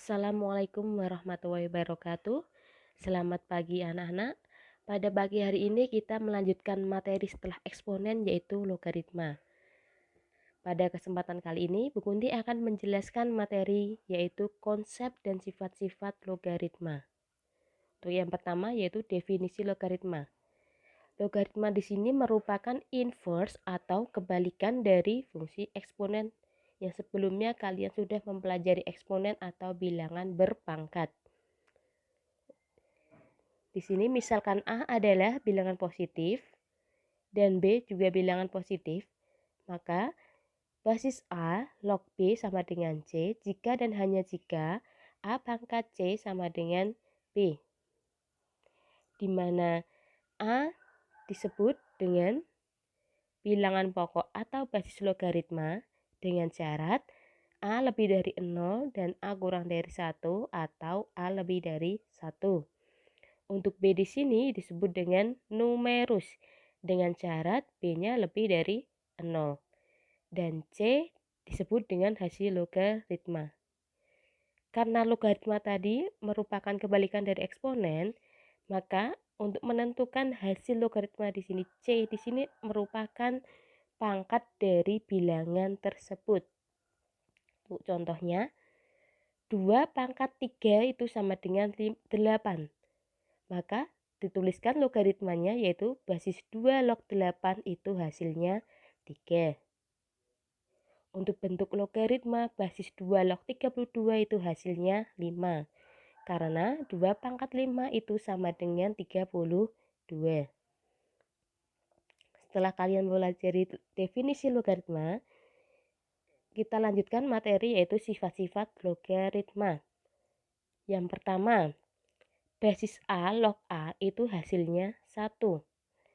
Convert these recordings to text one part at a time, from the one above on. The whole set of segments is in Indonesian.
Assalamualaikum warahmatullahi wabarakatuh. Selamat pagi anak-anak. Pada pagi hari ini kita melanjutkan materi setelah eksponen yaitu logaritma. Pada kesempatan kali ini Bu Kunti akan menjelaskan materi yaitu konsep dan sifat-sifat logaritma. Untuk yang pertama yaitu definisi logaritma. Logaritma di sini merupakan inverse atau kebalikan dari fungsi eksponen yang sebelumnya kalian sudah mempelajari eksponen atau bilangan berpangkat. Di sini misalkan A adalah bilangan positif dan B juga bilangan positif, maka basis A log B sama dengan C jika dan hanya jika A pangkat C sama dengan B, di mana A disebut dengan bilangan pokok atau basis logaritma dengan syarat A lebih dari 0 dan A kurang dari 1 atau A lebih dari 1. Untuk B di sini disebut dengan numerus dengan syarat B-nya lebih dari 0. Dan C disebut dengan hasil logaritma. Karena logaritma tadi merupakan kebalikan dari eksponen, maka untuk menentukan hasil logaritma di sini C di sini merupakan pangkat dari bilangan tersebut. Untuk contohnya, 2 pangkat 3 itu sama dengan 8. Maka dituliskan logaritmanya yaitu basis 2 log 8 itu hasilnya 3. Untuk bentuk logaritma basis 2 log 32 itu hasilnya 5. Karena 2 pangkat 5 itu sama dengan 32. Setelah kalian mempelajari definisi logaritma, kita lanjutkan materi yaitu sifat-sifat logaritma. Yang pertama, basis A log A itu hasilnya 1.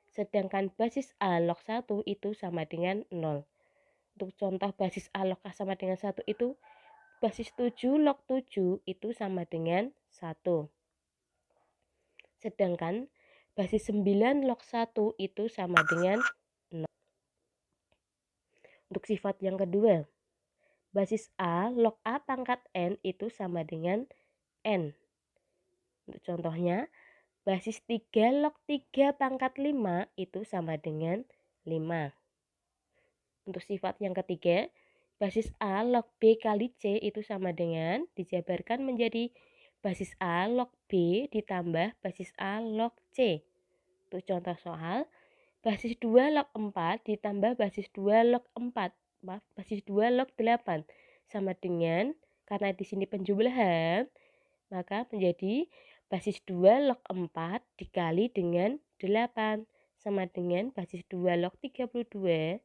Sedangkan basis A log 1 itu sama dengan 0. Untuk contoh basis A log A sama dengan 1 itu basis 7 log 7 itu sama dengan 1. Sedangkan basis 9 log 1 itu sama dengan 0. Untuk sifat yang kedua, basis A log A pangkat N itu sama dengan N. Untuk contohnya, basis 3 log 3 pangkat 5 itu sama dengan 5. Untuk sifat yang ketiga, basis A log B kali C itu sama dengan dijabarkan menjadi basis A log B ditambah basis A log C. Untuk contoh soal, basis 2 log 4 ditambah basis 2 log 4, basis 2 log 8 sama dengan, karena di sini penjumlahan, maka menjadi basis 2 log 4 dikali dengan 8 sama dengan basis 2 log 32.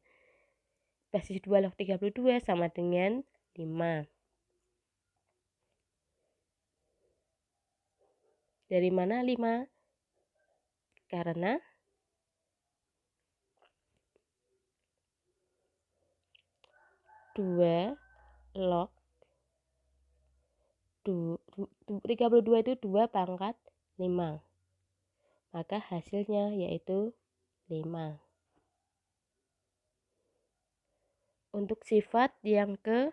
Basis 2 log 32 sama dengan 5. Dari mana 5? Karena 2 log 32 itu 2 pangkat 5. Maka hasilnya yaitu 5. Untuk sifat yang ke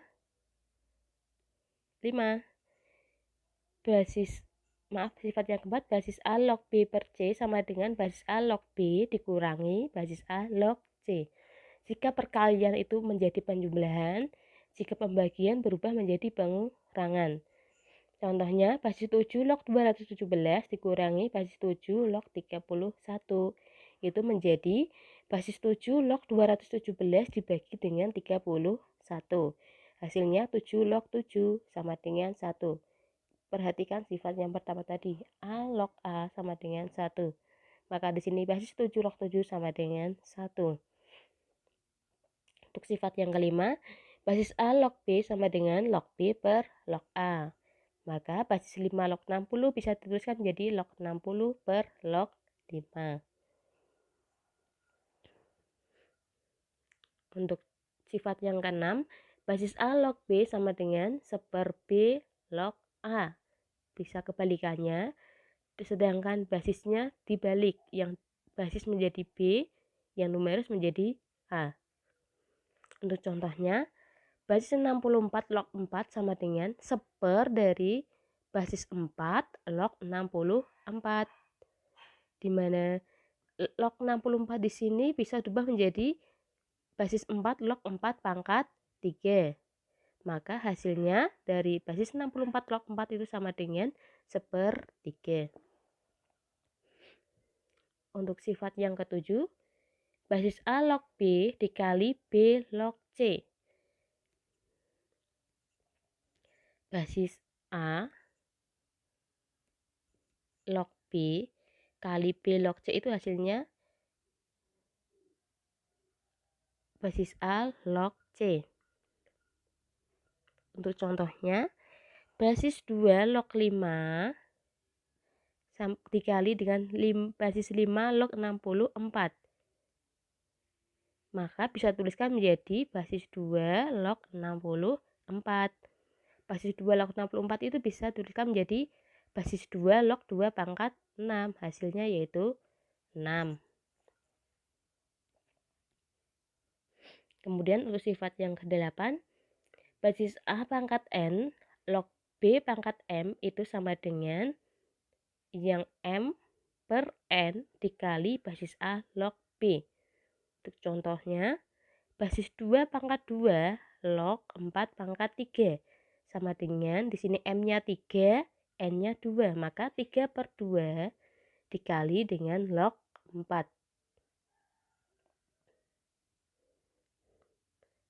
5, sifat yang keempat, basis A log B per C sama dengan basis A log B dikurangi basis A log C. Jika perkalian itu menjadi penjumlahan, jika pembagian berubah menjadi pengurangan. Contohnya, basis 7 log 217 dikurangi basis 7 log 31. Itu menjadi basis 7 log 217 dibagi dengan 31. Hasilnya 7 log 7 sama dengan 1. Perhatikan sifat yang pertama tadi, A log A sama dengan 1. Maka di sini basis 7 log 7 sama dengan 1. Untuk sifat yang kelima, basis A log B sama dengan log B per log A. Maka basis 5 log 60 bisa dituliskan menjadi log 60 per log 5. Untuk sifat yang keenam, basis A log B sama dengan 1 per B log A. Bisa kebalikannya, sedangkan basisnya dibalik, yang basis menjadi B, yang numeris menjadi A. Untuk contohnya, basis 64 log 4 sama dengan seper dari basis 4 log 64. Di mana log 64 di sini bisa diubah menjadi basis 4 log 4 pangkat 3. Maka hasilnya dari basis 64 log 4 itu sama dengan sepertiga. Untuk sifat yang ketujuh, basis A log B dikali B log C. Basis A log B kali B log C itu hasilnya basis A log C. Untuk contohnya, basis 2 log 5 dikali dengan basis 5 log 64. Maka bisa tuliskan menjadi basis 2 log 64. Basis 2 log 64 itu bisa tuliskan menjadi basis 2 log 2 pangkat 6. Hasilnya yaitu 6. Kemudian untuk sifat yang ke-8, basis A pangkat N log B pangkat M itu sama dengan yang M per N dikali basis A log B. Untuk contohnya, basis 2 pangkat 2 log 4 pangkat 3 sama dengan di sini M-nya 3, N-nya 2, maka 3 per 2 dikali dengan log 4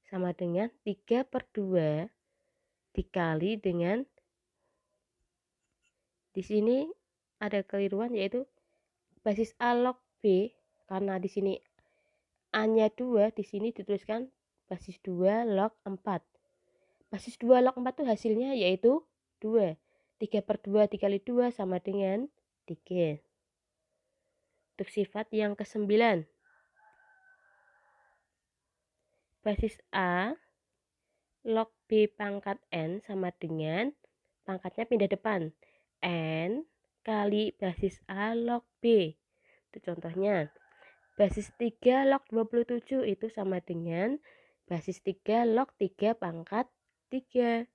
sama dengan 3 per 2 dikali dengan, di sini ada keliruan yaitu basis A log B, karena di sini A-nya 2, di sini dituliskan basis 2 log 4. Basis 2 log 4 itu hasilnya yaitu 2. 3 per 2 dikali 2 sama dengan 3. Untuk sifat yang ke-9, basis A log B pangkat N sama dengan pangkatnya pindah depan, N kali basis A log B. Itu contohnya, basis 3 log 27 itu sama dengan basis 3 log 3 pangkat 3.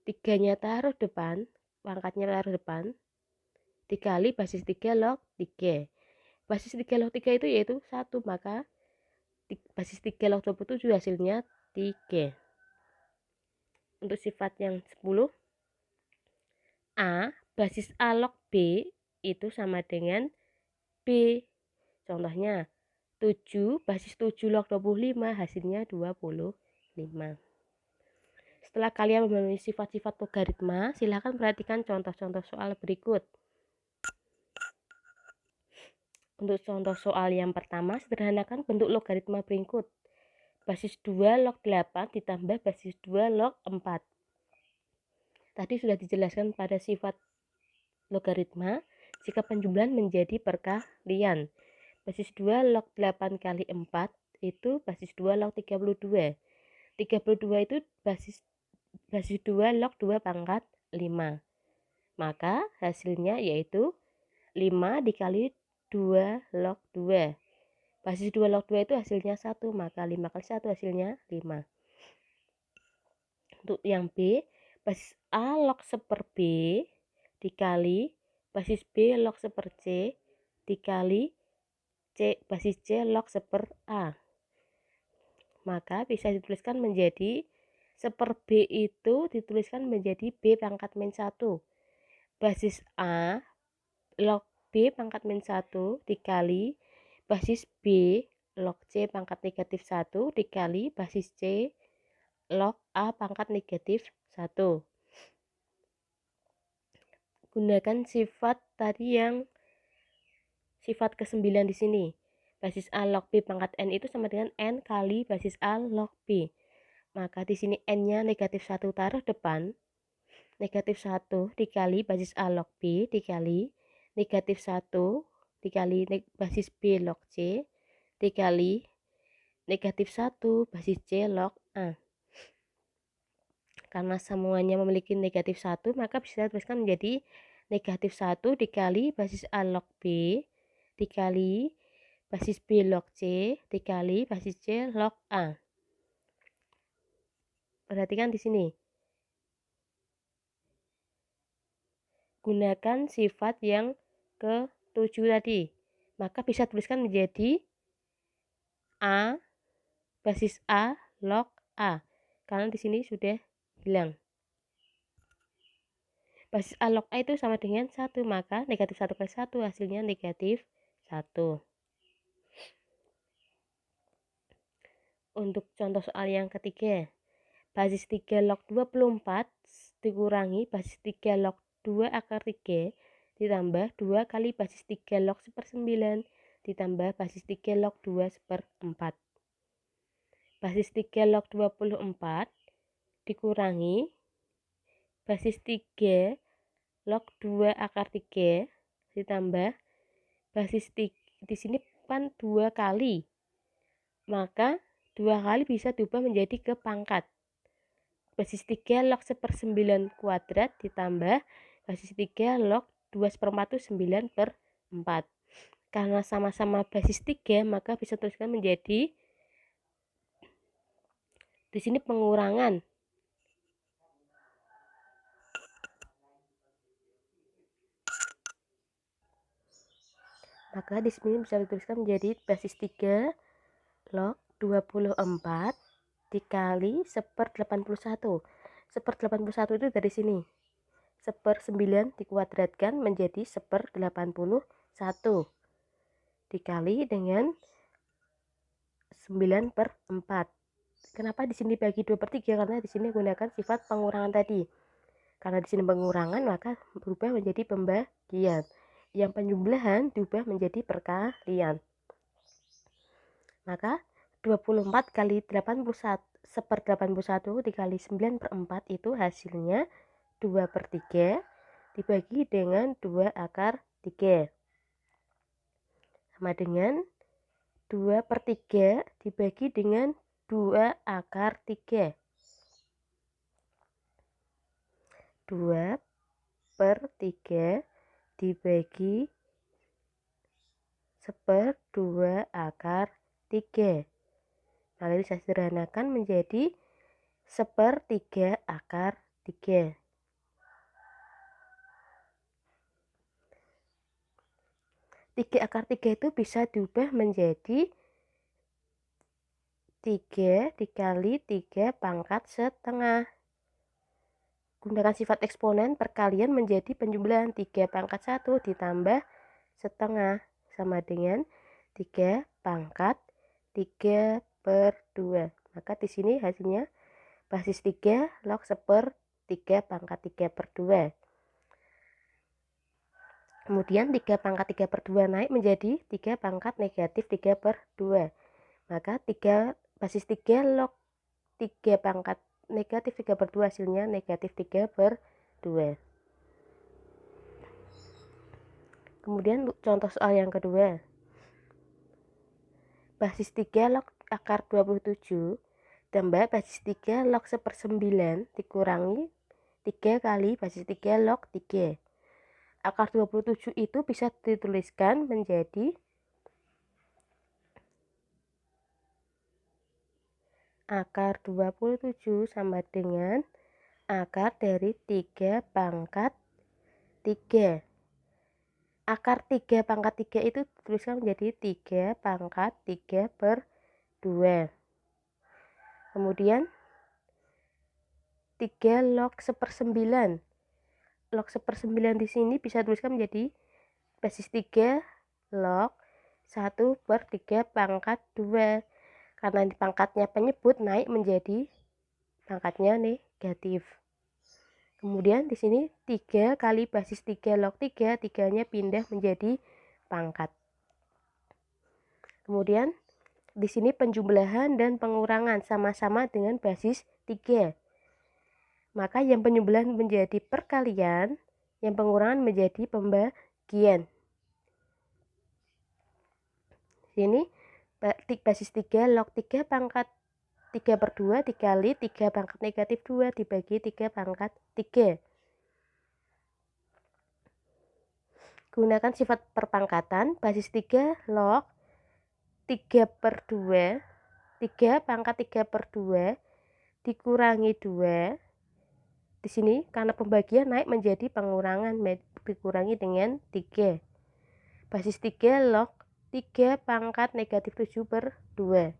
3-nya taruh depan, pangkatnya taruh depan, dikali basis 3 log 3. Basis 3 log 3 itu yaitu 1, maka basis 3 log 27 hasilnya 3. Untuk sifat yang 10, A basis A log B itu sama dengan B. Contohnya, 7 basis 7 log 25 hasilnya 25. Setelah kalian memenuhi sifat-sifat logaritma, silahkan perhatikan contoh-contoh soal berikut. Untuk contoh soal yang pertama, sederhanakan bentuk logaritma berikut. Basis 2 log 8 ditambah basis 2 log 4. Tadi sudah dijelaskan pada sifat logaritma, jika penjumlahan menjadi perkalian. Basis 2 log 8 kali 4 itu basis 2 log 32. 32 itu basis 2 log 2 pangkat 5. Maka hasilnya yaitu 5 dikali 2 log 2. Basis 2 log 2 itu hasilnya 1, maka 5 kali 1 hasilnya 5. Untuk yang B, basis A log 1 per B dikali basis B log 1 per C dikali basis C log 1 per A. Maka bisa dituliskan menjadi 1 per B itu dituliskan menjadi B pangkat min 1. Basis A log B pangkat min 1 dikali basis B log C pangkat negatif 1 dikali basis C log A pangkat negatif 1. Gunakan sifat tadi yang sifat ke-9 di sini. Basis A log B pangkat N itu sama dengan N kali basis A log B. Maka di sini N-nya negatif 1 taruh depan. Negatif 1 dikali basis A log B dikali negatif 1 dikali basis B log C dikali negatif 1 basis C log A. Karena semuanya memiliki negatif 1, maka bisa dituliskan menjadi negatif 1 dikali basis A log B dikali basis B log C dikali basis C log A. Perhatikan di sini. Gunakan sifat yang ke-7 tadi. Maka bisa tuliskan menjadi A, basis A, log A. Karena di sini sudah hilang. Basis A log A itu sama dengan 1, maka negatif 1 kali 1 hasilnya negatif 1. Untuk contoh soal yang ketiga, basis 3 log 24 dikurangi basis 3 log 2 akar 3 ditambah 2 kali basis 3 log 1/9 ditambah basis 3 log 2 1/4. Basis 3 log 24 dikurangi basis 3 log 2 akar 3 ditambah basis 3, di sini kan 2 kali. Maka 2 kali bisa diubah menjadi ke pangkat. Basis 3 log 1/9 kuadrat ditambah basis 3 log 2/4 itu 9/4. Karena sama-sama basis 3, maka bisa tuliskan menjadi di sini pengurangan. Maka di sini bisa dituliskan menjadi basis 3 log 24 dikali 1/81. 1/81 itu dari sini. 1/9 dikuadratkan menjadi 1/81 dikali dengan 9/4. Kenapa di sini bagi 2/3? Karena di sini gunakan sifat pengurangan tadi. Karena di sini pengurangan, maka berubah menjadi pembagian. Yang penjumlahan diubah menjadi perkalian. Maka 24 kali 81 1/81 dikali 9/4 itu hasilnya 2/3 dibagi dengan 2 akar 3. Sama dengan 2/3 dibagi dengan 2 akar 3. 2/3 dibagi 1/2 akar 3. Maka ini saya sederhanakan menjadi 1/3 akar 3. 3 akar 3 itu bisa diubah menjadi 3 dikali 3 pangkat setengah. Gunakan sifat eksponen perkalian menjadi penjumlahan. 3 pangkat 1 ditambah setengah sama dengan 3 pangkat 3/2. Maka di sini hasilnya basis 3 log 1/3 pangkat 3/2. Kemudian 3 pangkat 3/2 naik menjadi 3 pangkat negatif 3/2. Maka basis 3 log 3 pangkat negatif 3/2 hasilnya negatif 3/2. Kemudian contoh soal yang kedua. Basis 3 log akar 27 tambah basis 3 log 1/9 dikurangi 3 kali basis 3 log 3. Akar 27 itu bisa dituliskan menjadi akar 27 sama dengan akar dari 3 pangkat 3. Akar 3 pangkat 3 itu dituliskan menjadi 3 pangkat 3/2. Kemudian 3 log 1/9. Log 1/9 di sini bisa dituliskan menjadi basis 3 log 1/3 pangkat 2. Karena di pangkatnya penyebut naik menjadi pangkatnya negatif. Kemudian di sini 3 kali basis 3 log 3, 3-nya pindah menjadi pangkat. Kemudian di sini penjumlahan dan pengurangan sama-sama dengan basis 3. Maka yang penjumlahan menjadi perkalian, yang pengurangan menjadi pembagian. Sini basis 3 log 3 pangkat 3/2 dikali 3 pangkat negatif 2 dibagi 3 pangkat 3. Gunakan sifat perpangkatan. Basis 3 log 3/2 3 pangkat 3/2 dikurangi 2. Di sini karena pembagian naik menjadi pengurangan, dikurangi dengan 3. Basis 3 log 3 pangkat negatif 7 per 2.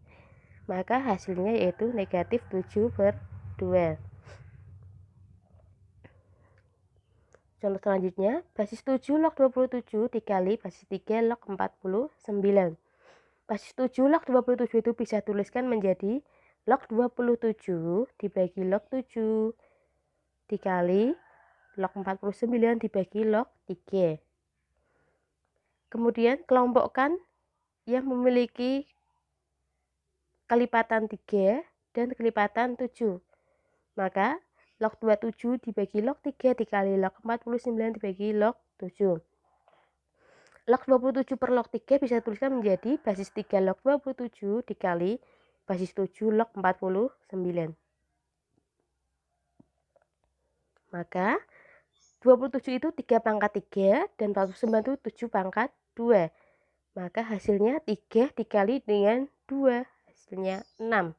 Maka hasilnya yaitu negatif 7 per 2. Contoh selanjutnya, basis 7 log 27 dikali basis 3 log 49. Basis 7 log 27 itu bisa tuliskan menjadi log 27 dibagi log 7 dikali log 49 dibagi log 3. Kemudian kelompokkan yang memiliki kelipatan 3 dan kelipatan 7. Maka log 27 dibagi log 3 dikali log 49 dibagi log 7. Log 27 per log 3 bisa tuliskan menjadi basis 3 log 27 dikali basis 7 log 49. Maka 27 itu 3 pangkat 3 dan 49 itu 7 pangkat 2. Maka hasilnya 3 dikali dengan 2, hasilnya 6.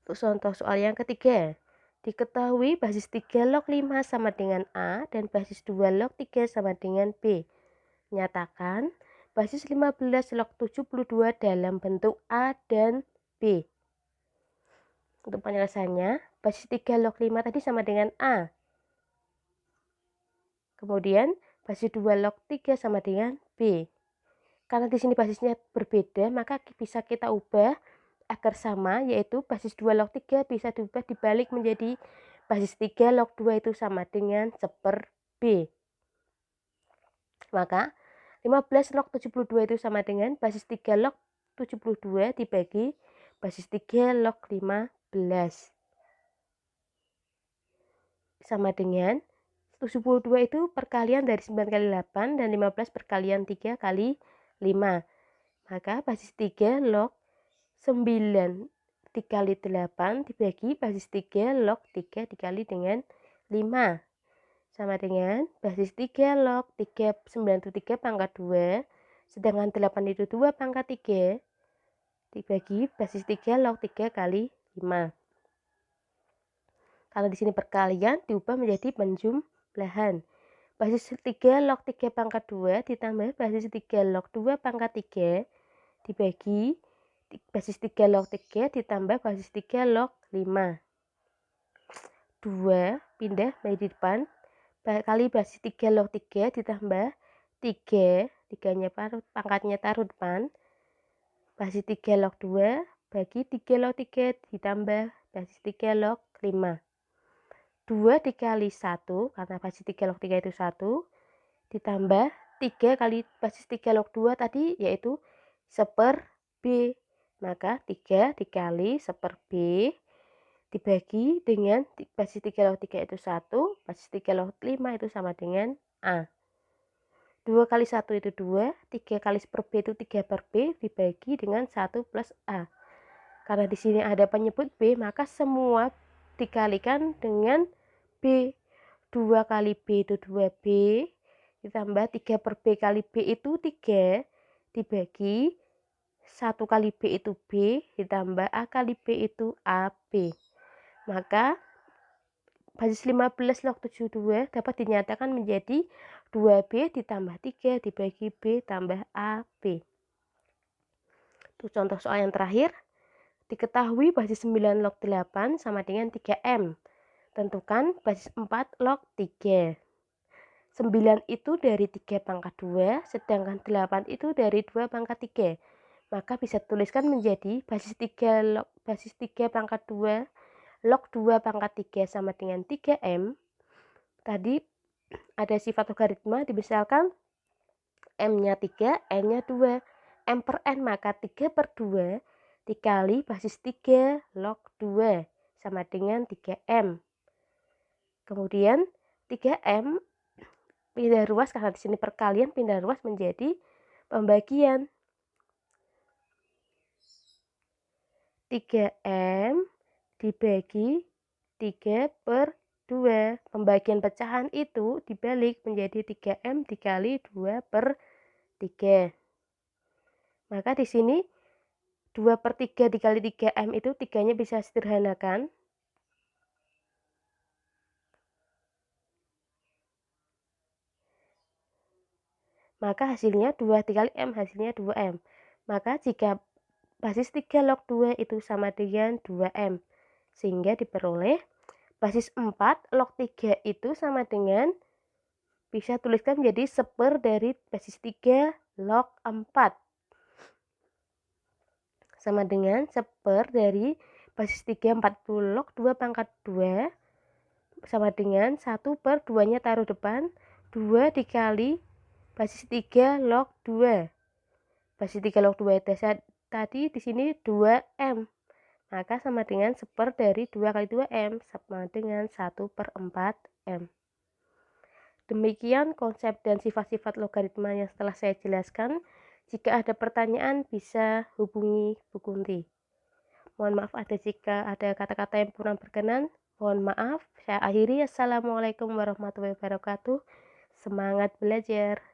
Untuk contoh soal yang ketiga, diketahui basis 3 log 5 sama dengan A dan basis 2 log 3 sama dengan B. Nyatakan basis 15 log 72 dalam bentuk A dan B. Untuk penyelesaiannya, basis 3 log 5 tadi sama dengan A. Kemudian basis 2 log 3 sama dengan B. Karena di sini basisnya berbeda, maka bisa kita ubah agar sama, yaitu basis 2 log 3 bisa diubah dibalik menjadi basis 3 log 2 itu sama dengan seper B. Maka 15 log 72 itu sama dengan basis 3 log 72 dibagi basis 3 log 15. Sama dengan 72 itu perkalian dari 9 kali 8 dan 15 perkalian 3 kali 5. Maka basis 3 log 9 dikali 8 dibagi basis 3 log 3 dikali dengan 5. Sama dengan basis 3 log 3, 9 itu 3 pangkat 2. Sedangkan 8 itu 2 pangkat 3 dibagi basis 3 log 3 kali 5. Kalau di sini perkalian diubah menjadi penjumlahan. Basis 3 log 3 pangkat 2 ditambah basis 3 log 2 pangkat 3 dibagi basis 3 log 3 ditambah basis 3 log 5. 2 pindah menjadi depan, kali basis 3 log 3 ditambah 3, 3-nya pangkatnya taruh depan, basis 3 log 2 bagi 3 log 3 ditambah basis 3 log 5. 2 dikali 1, karena basis 3 log 3 itu 1, ditambah 3 kali basis 3 log 2 tadi, yaitu seper B. Maka 3 dikali seper B dibagi dengan basis 3 log 3 itu 1, basis 3 log 5 itu sama dengan A. 2 kali 1 itu 2, 3 kali seper B itu 3 per B dibagi dengan 1 plus A. Karena di sini ada penyebut B, maka semua dikalikan dengan B. 2 kali B itu 2B, ditambah 3 per B kali B itu 3, dibagi 1 kali B itu B, ditambah A kali B itu AB. Maka basis 15 log 72 dapat dinyatakan menjadi 2B ditambah 3 dibagi B tambah AB. Itu contoh soal yang terakhir. Diketahui basis 9 log 8 sama dengan 3M. Tentukan basis 4 log 3. 9 itu dari 3 pangkat 2, sedangkan 8 itu dari 2 pangkat 3. Maka bisa tuliskan menjadi basis 3 pangkat 2 log 2 pangkat 3 sama dengan 3M. Tadi ada sifat logaritma, dimisalkan M-nya 3, N-nya 2. M per N maka 3 per 2 dikali basis 3 log 2 sama dengan 3M. Kemudian 3M pindah ruas, karena di sini perkalian pindah ruas menjadi pembagian. 3M dibagi 3 per 2. Pembagian pecahan itu dibalik menjadi 3M dikali 2 per 3. Maka di sini 2/3 dikali 3M itu 3-nya bisa sederhanakan. Maka hasilnya 2 dikali M, hasilnya 2M. Maka jika basis 3 log 2 itu sama dengan 2M. Sehingga diperoleh basis 4 log 3 itu sama dengan, bisa tuliskan menjadi 1/4 dari basis 3 log 4. Sama dengan 1/4 dari basis 3, 40 log 2 pangkat 2 sama dengan 1/2-nya taruh depan, 2 dikali basis 3 log 2. Basis 3 log 2 tadi di sini 2M. Maka sama dengan 1/4 dari 2 kali 2M sama dengan 1/4 M. Demikian konsep dan sifat-sifat logaritma yang setelah saya jelaskan. Jika ada pertanyaan bisa hubungi Bu Kunti. Mohon maaf jika ada kata-kata yang kurang berkenan. Mohon maaf. Saya akhiri. Assalamualaikum warahmatullahi wabarakatuh. Semangat belajar.